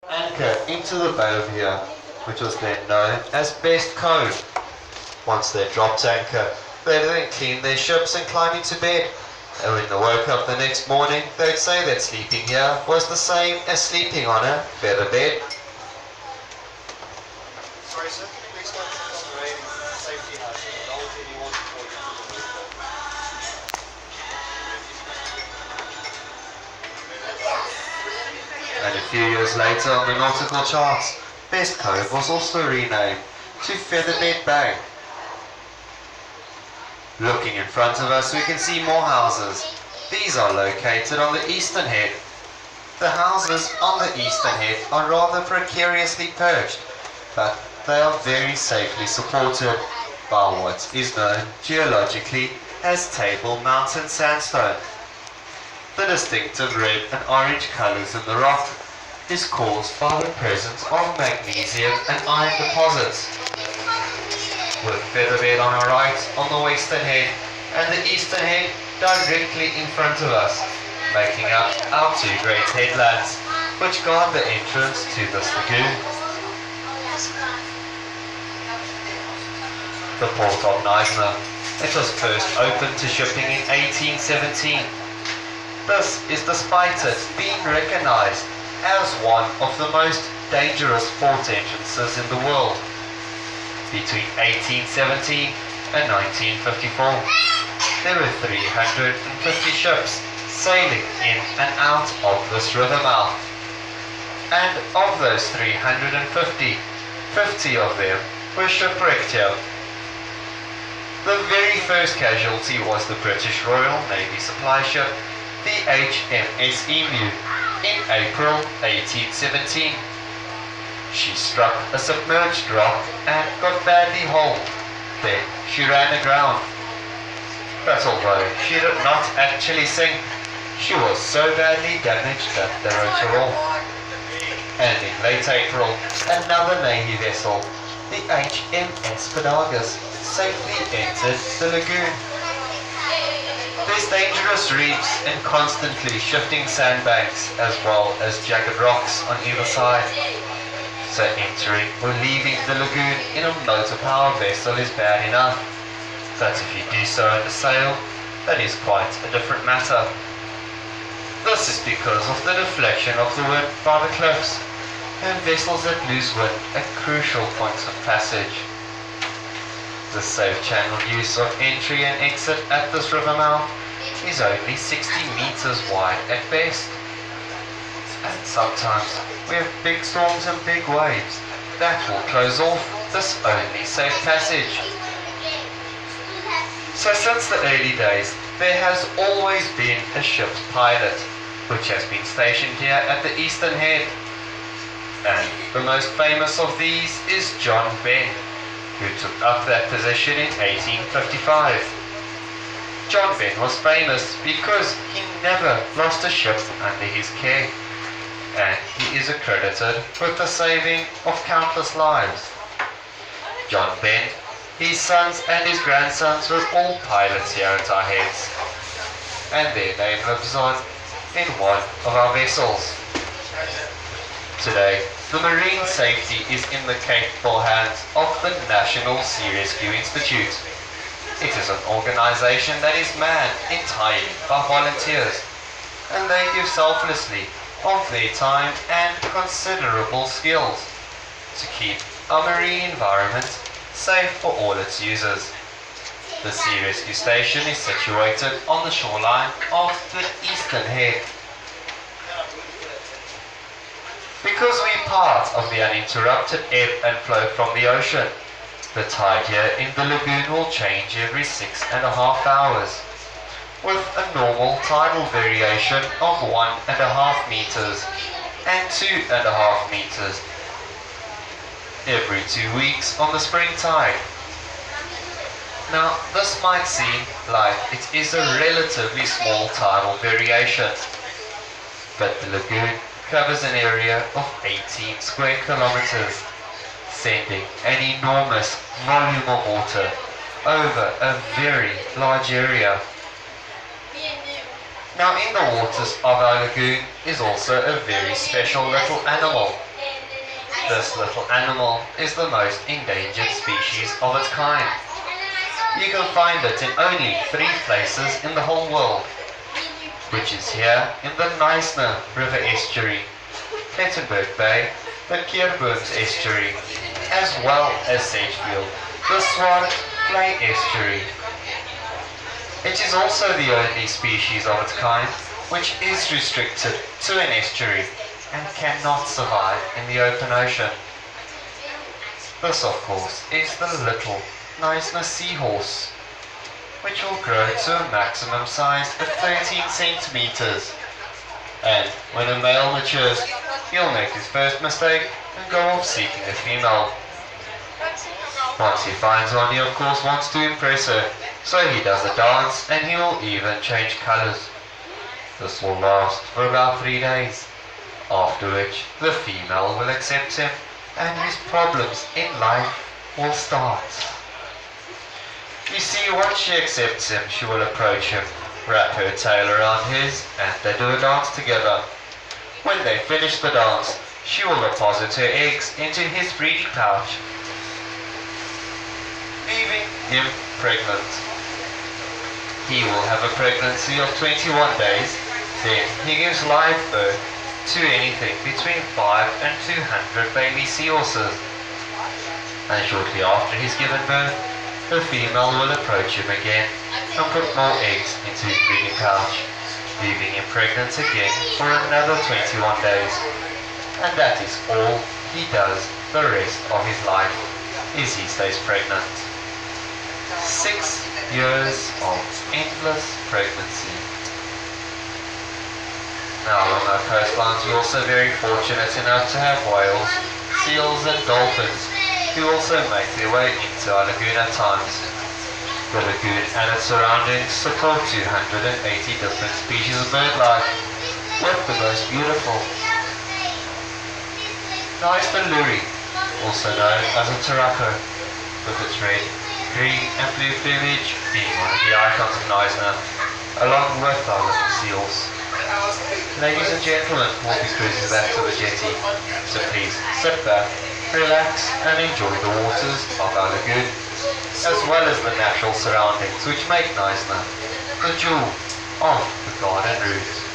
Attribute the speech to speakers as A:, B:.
A: Anchor into the bay of here, which was then known as Best Cove. Once they dropped anchor, they'd then clean their ships and climb into bed. And when they woke up the next morning, they'd say that sleeping here was the same as sleeping on a feather bed.
B: Sorry, sir. Can you explain something on the safety hazard? I'll tell you what before you do
A: And a few years later on the nautical charts, Best Cove was also renamed to Featherbed Bay. Looking in front of us, we can see more houses. These are located on the eastern head. The houses on the eastern head are rather precariously perched, but they are very safely supported by what is known geologically as Table Mountain sandstone. The distinctive red and orange colors in the rock is caused by the presence of magnesium and iron deposits. With Featherbed on our right on the western head and the eastern head directly in front of us, making up our two great headlands which guard the entrance to this lagoon. The port of Neisner. It was first opened to shipping in 1817. This is despite it being recognized as one of the most dangerous port entrances in the world. Between 1817 and 1954, there were 350 ships sailing in and out of this river mouth. And of those 350, 50 of them were shipwrecked here. The very first casualty was the British Royal Navy supply ship, the HMS Emu, in April 1817. She struck a submerged rock and got badly holed. Then she ran aground. But although she did not actually sink, she was so badly damaged that they wrote her off. And in late April, another Navy vessel, the HMS Padagus, safely entered the lagoon. There's dangerous reefs and constantly shifting sandbanks as well as jagged rocks on either side. So entering or leaving the lagoon in a motor power vessel is bad enough. But if you do so under sail, that is quite a different matter. This is because of the deflection of the wind by the cliffs and vessels that lose wind at crucial points of passage. The safe channel use of entry and exit at this river mouth is only 60 meters wide at best. And sometimes we have big storms and big waves that will close off this only safe passage. So since the early days, there has always been a ship's pilot, which has been stationed here at the eastern head. And the most famous of these is John Benn, who took up that position in 1855. John Benn was famous because he never lost a ship under his care, and he is accredited with the saving of countless lives. John Benn, his sons and his grandsons were all pilots here at our heads, and their name lives on in one of our vessels. Today, the marine safety is in the capable hands of the National Sea Rescue Institute. It is an organization that is manned entirely by volunteers, and they give selflessly of their time and considerable skills to keep our marine environment safe for all its users. The Sea Rescue Station is situated on the shoreline of the eastern head. Because we are part of the uninterrupted ebb and flow from the ocean, the tide here in the lagoon will change every 6.5 hours, with a normal tidal variation of 1.5 meters and 2.5 meters every 2 weeks on the spring tide. Now, this might seem like it is a relatively small tidal variation, but the lagoon covers an area of 18 square kilometers, sending an enormous volume of water over a very large area. Now in the waters of our lagoon is also a very special little animal This little animal is the most endangered species of its kind. You can find it in only 3 places in the whole world, which is here in the Neisner River estuary, Plettenberg Bay, the Keerbooms estuary, as well as Sagefield, the Swart Clay estuary. It is also the only species of its kind which is restricted to an estuary and cannot survive in the open ocean. This, of course, is the little Neisner seahorse, which will grow to a maximum size of 13 centimeters. And when a male matures, he'll make his first mistake and go off seeking a female. Once he finds one, he of course wants to impress her, so he does a dance and he will even change colors. This will last for about 3 days, after which the female will accept him and his problems in life will start. You see, once she accepts him, she will approach him, wrap her tail around his, and they do a dance together. When they finish the dance, she will deposit her eggs into his breeding pouch, leaving him pregnant. He will have a pregnancy of 21 days, then he gives live birth to anything between 5 and 200 baby seahorses. And shortly after he's given birth, the female will approach him again and put more eggs into his breeding pouch, leaving him pregnant again for another 21 days. And that is all he does the rest of his life, is he stays pregnant. 6 years of endless pregnancy. Now along our coastlines we're also very fortunate enough to have whales, seals and dolphins who also make their way into our lagoon at times. The lagoon and its surroundings support 280 different species of bird life, with the most beautiful Neisner luri, also known as a taraco, with its red, green and blue plumage being one of the icons of Neisner, along with our little seals. Ladies and gentlemen, we'll be cruising back to the jetty, so please sit back, relax and enjoy the waters of our lagoon, as well as the natural surroundings which make Neisner the jewel of the garden route.